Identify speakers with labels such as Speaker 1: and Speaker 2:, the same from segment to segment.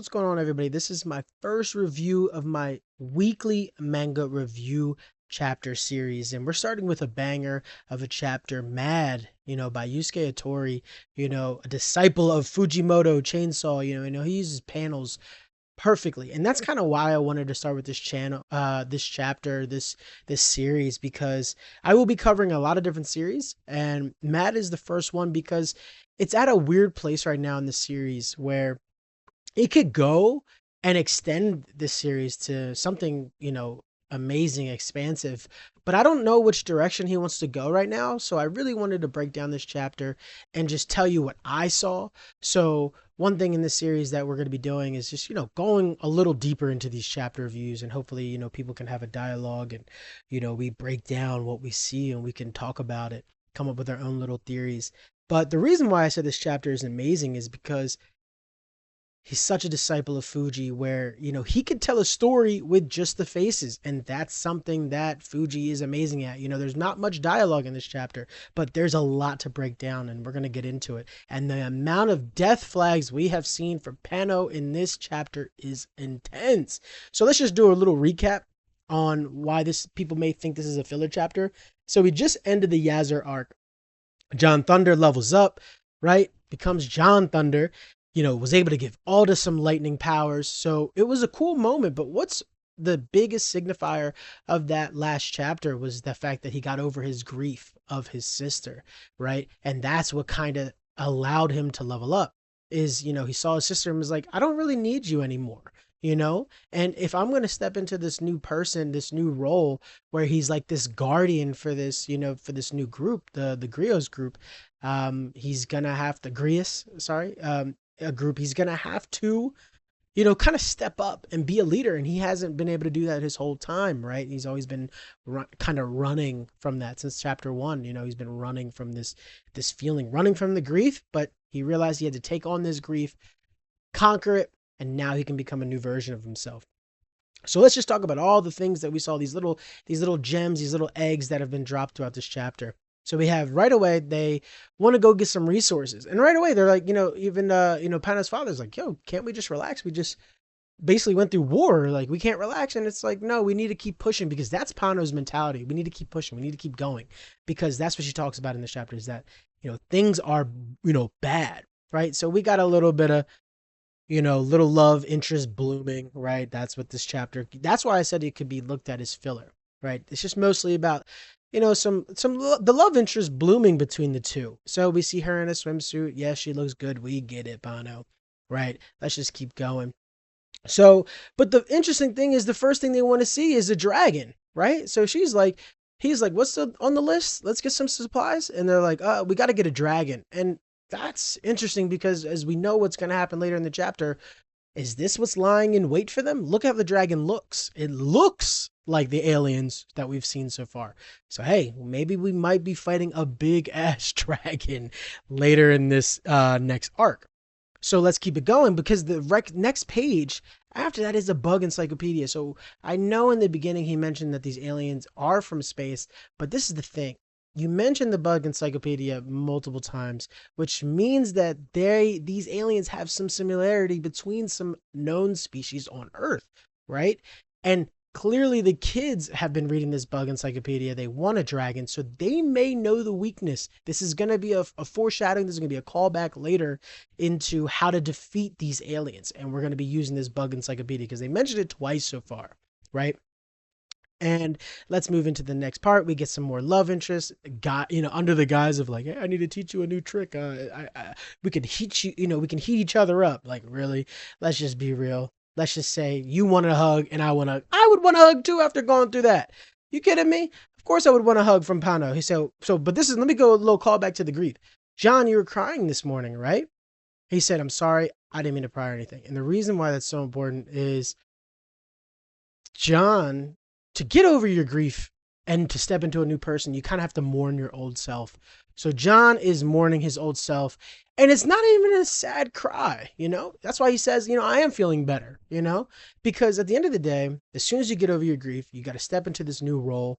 Speaker 1: What's going on, everybody? This is my first review of my weekly manga review chapter series, and we're starting with a banger of a chapter, Mad, by Yusuke Atori, a disciple of Fujimoto Chainsaw. He uses panels perfectly, and that's kind of why I wanted to start with this channel, this chapter, this series, because I will be covering a lot of different series, and Mad is the first one because it's at a weird place right now in the series where it could go and extend this series to something, amazing, expansive. But I don't know which direction he wants to go right now. So I really wanted to break down this chapter and just tell you what I saw. So one thing in this series that we're going to be doing is just, going a little deeper into these chapter reviews, and hopefully, people can have a dialogue and, we break down what we see and we can talk about it, come up with our own little theories. But the reason why I said this chapter is amazing is because he's such a disciple of Fuji where, he could tell a story with just the faces. And that's something that Fuji is amazing at. There's not much dialogue in this chapter, but there's a lot to break down, and we're going to get into it. And the amount of death flags we have seen for Pano in this chapter is intense. So let's just do a little recap on why people may think this is a filler chapter. So we just ended the Yazur arc. John Thunder levels up, right? Becomes John Thunder. Was able to give Alda some lightning powers. So it was a cool moment. But what's the biggest signifier of that last chapter was the fact that he got over his grief of his sister, right? And that's what kind of allowed him to level up is, he saw his sister and was like, I don't really need you anymore. And if I'm going to step into this new person, this new role where he's like this guardian for this, for this new group, the Griots group, he's going to have to Grius, sorry, a group, he's gonna have to kind of step up and be a leader, and he hasn't been able to do that his whole time, right? He's always been kind of running from that since chapter 1. He's been running from this feeling, running from the grief, but he realized he had to take on this grief, conquer it, and now he can become a new version of himself. So let's just talk about all the things that we saw, these little gems, these little eggs that have been dropped throughout this chapter. So we have right away, they want to go get some resources. And right away, they're like, even, Pano's father's like, yo, can't we just relax? We just basically went through war. Like, we can't relax. And it's like, no, we need to keep pushing, because that's Pano's mentality. We need to keep pushing. We need to keep going, because that's what she talks about in this chapter is that, things are, bad, right? So we got a little bit of, little love interest blooming, right? That's what this chapter, that's why I said it could be looked at as filler, right? It's just mostly about, the love interest blooming between the two. So we see her in a swimsuit. Yes, she looks good. We get it, Pano, right? Let's just keep going. So, but the interesting thing is the first thing they want to see is a dragon, right? So he's like, what's on the list? Let's get some supplies. And they're like, we got to get a dragon. And that's interesting because as we know what's going to happen later in the chapter, is this what's lying in wait for them? Look how the dragon looks. It looks like the aliens that we've seen so far. So, hey, maybe we might be fighting a big ass dragon later in this next arc. So let's keep it going, because the next page after that is a bug encyclopedia. So I know in the beginning he mentioned that these aliens are from space, but this is the thing. You mentioned the bug encyclopedia multiple times, which means that these aliens have some similarity between some known species on Earth, right? And clearly the kids have been reading this bug encyclopedia. They want a dragon, so they may know the weakness. This is going to be a foreshadowing. This is going to be a callback later into how to defeat these aliens. And we're going to be using this bug encyclopedia because they mentioned it twice so far, right? And let's move into the next part. We get some more love interest, under the guise of like, hey, I need to teach you a new trick. We could heat you, we can heat each other up. Like, really? Let's just be real. Let's just say you want a hug and I would want a hug too after going through that. You kidding me? Of course I would want a hug from Pano. He said, but let me go a little callback to the grief. John, you were crying this morning, right? He said, I'm sorry. I didn't mean to cry or anything. And the reason why that's so important is John, to get over your grief and to step into a new person, you kind of have to mourn your old self. So John is mourning his old self, and it's not even a sad cry, That's why he says, I am feeling better, because at the end of the day, as soon as you get over your grief, you got to step into this new role.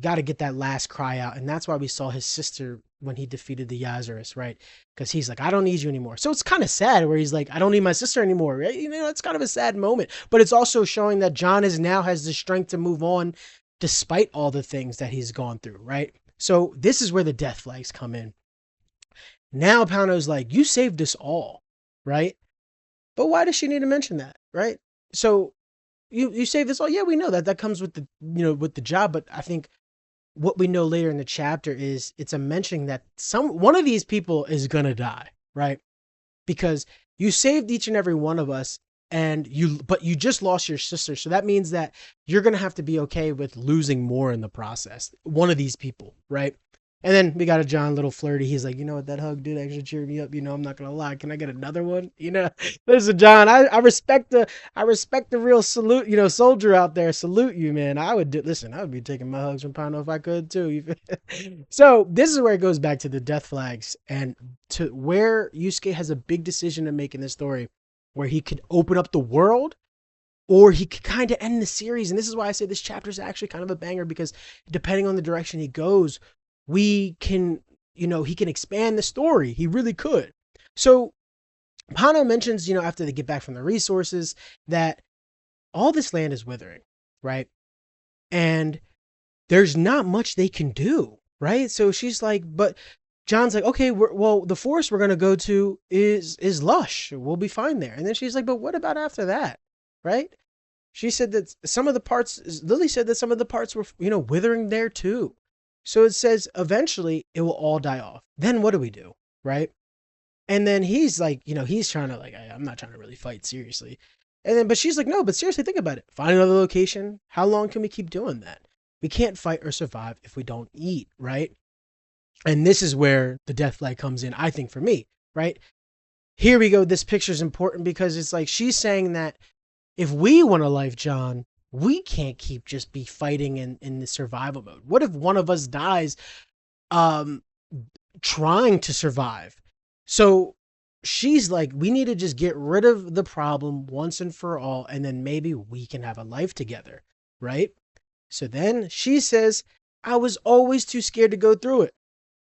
Speaker 1: got to get that last cry out. And that's why we saw his sister when he defeated the Yazurus, right? Because he's like, I don't need you anymore. So it's kind of sad where he's like, I don't need my sister anymore, right? You know, it's kind of a sad moment, but it's also showing that John is now has the strength to move on despite all the things that he's gone through, right? So this is where the death flags come in. Now Pano's like, you saved us all, right? But why does she need to mention that, right? So you saved us all. Yeah, we know that that comes with the with the job, but I think what we know later in the chapter is it's a mentioning that one of these people is gonna die, right? Because you saved each and every one of us, and but you just lost your sister, so that means that you're gonna have to be okay with losing more in the process. One of these people, right? And then we got a John little flirty. He's like, you know what, that hug did actually cheer me up. You know, I'm not gonna lie. Can I get another one? You know, there's a John. I respect the real salute. You know, soldier out there. Salute you, man. I would listen. I would be taking my hugs from Pano if I could too. So this is where it goes back to the death flags and to where Yusuke has a big decision to make in this story, where he could open up the world or he could kind of end the series. And this is why I say this chapter is actually kind of a banger, because depending on the direction he goes, we can, he can expand the story. He really could. So Pano mentions, after they get back from the resources, that all this land is withering, right? And there's not much they can do, right? So she's like, but John's like, okay, well, the forest we're going to go to is lush. We'll be fine there. And then she's like, but what about after that, right? She said that some of the parts, Lily said that some of the parts were, withering there too. So it says eventually it will all die off. Then what do we do, right? And then he's like, he's trying to like, I'm not trying to really fight seriously. And then, but she's like, no, but seriously, think about it. Find another location. How long can we keep doing that? We can't fight or survive if we don't eat, right? And this is where the death flag comes in, I think, for me, right? Here we go. This picture is important because it's like she's saying that if we want a life, John, we can't keep just be fighting in the survival mode. What if one of us dies trying to survive? So she's like, we need to just get rid of the problem once and for all, and then maybe we can have a life together, right? So then she says, I was always too scared to go through it.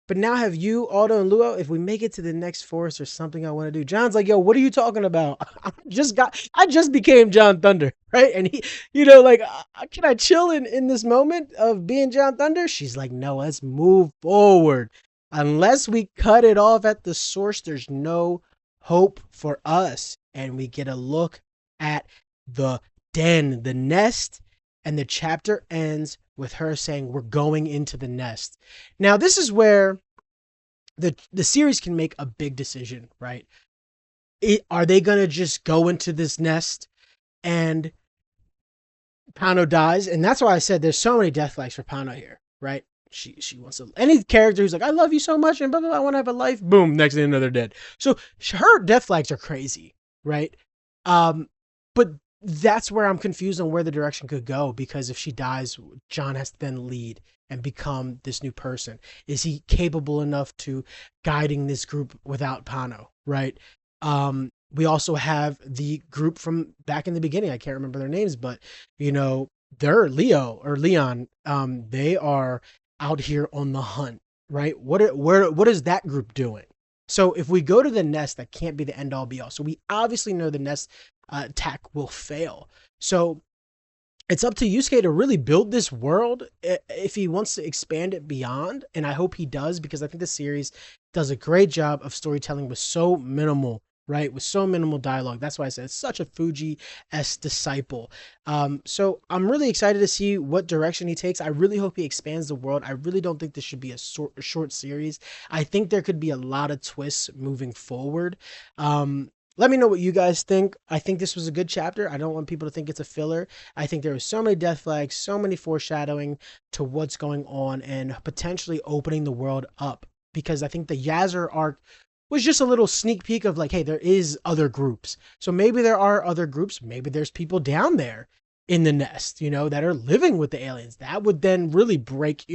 Speaker 1: But now have you, Aldo, and Luo, if we make it to the next forest or something I want to do. John's like, yo, what are you talking about? I just became John Thunder, right? And he, can I chill in this moment of being John Thunder? She's like, no, let's move forward. Unless we cut it off at the source, there's no hope for us. And we get a look at the den, the nest, and the chapter ends with her saying, we're going into the nest. Now, this is where the series can make a big decision, right? Are they going to just go into this nest and Pano dies? And that's why I said there's so many death flags for Pano here, right? She wants to, any character who's like, I love you so much and blah, blah, blah, I want to have a life. Boom, next thing they're dead. So her death flags are crazy, right? But that's where I'm confused on where the direction could go, because if she dies, John has to then lead and become this new person. Is he capable enough to guiding this group without Pano, right? We also have the group from back in the beginning. I can't remember their names, but they're Leo or Leon. They are out here on the hunt, right? What is that group doing? So if we go to the nest, that can't be the end all be all. So we obviously know the nest attack will fail. So it's up to Yusuke to really build this world if he wants to expand it beyond. And I hope he does, because I think the series does a great job of storytelling with so minimal, right? With so minimal dialogue. That's why I said it's such a Fuji-esque disciple. So I'm really excited to see what direction he takes. I really hope he expands the world. I really don't think this should be a short series. I think there could be a lot of twists moving forward. Let me know what you guys think. I think this was a good chapter. I don't want people to think it's a filler. I think there was so many death flags, so many foreshadowing to what's going on, and potentially opening the world up. Because I think the Yazur arc was just a little sneak peek of like, hey, there is other groups. So maybe there are other groups. Maybe there's people down there in the nest, that are living with the aliens. That would then really break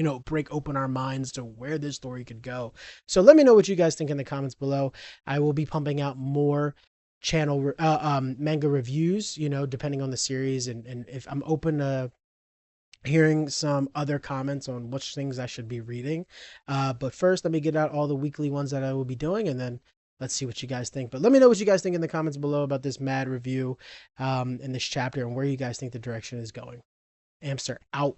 Speaker 1: open our minds to where this story could go. So let me know what you guys think in the comments below. I will be pumping out more channel manga reviews, depending on the series, and if I'm open to hearing some other comments on which things I should be reading. But first, let me get out all the weekly ones that I will be doing, and then let's see what you guys think. But let me know what you guys think in the comments below about this mad review in this chapter and where you guys think the direction is going. Amster out.